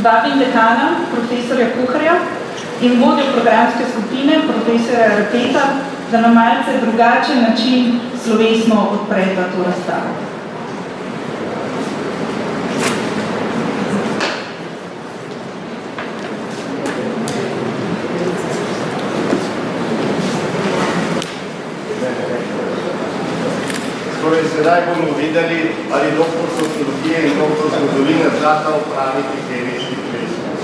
Vabim dekana, profesorja Kuharja in vodjo programske skupine, profesorja Raketa, da na malce drugačen način slovesno odpreta to razstavo. Torej, sedaj bomo videli, ali doktor sociologije in doktor zgodovine znata opraviti kemični preizkus.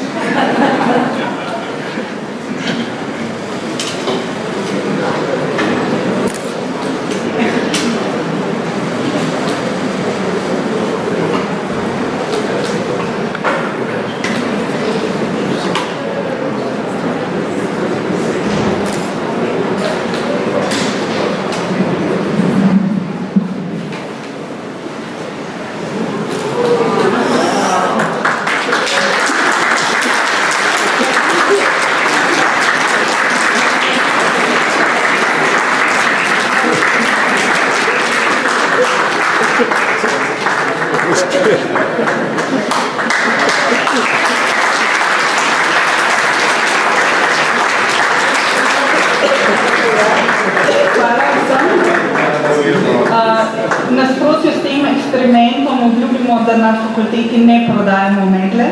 Nasprotju s tem eksperimentom obljubimo, da na fakulteti ne prodajamo megle.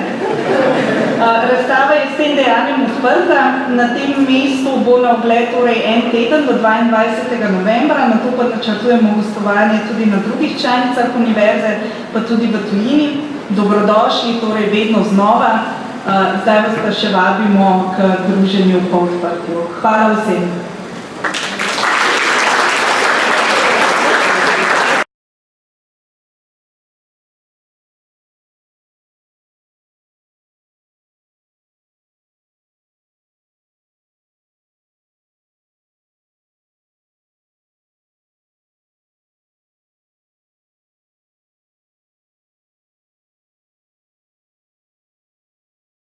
Razstava je s tem dejanjem odprta. Na tem mestu bo na ogled torej en teden do 22. novembra, nato pa načrtujemo gostovanje tudi na drugih članicah univerze, pa tudi v tujini. Dobrodošli, torej vedno znova. Zdaj vas pa še vabimo k druženju po odprtju. Hvala vsem.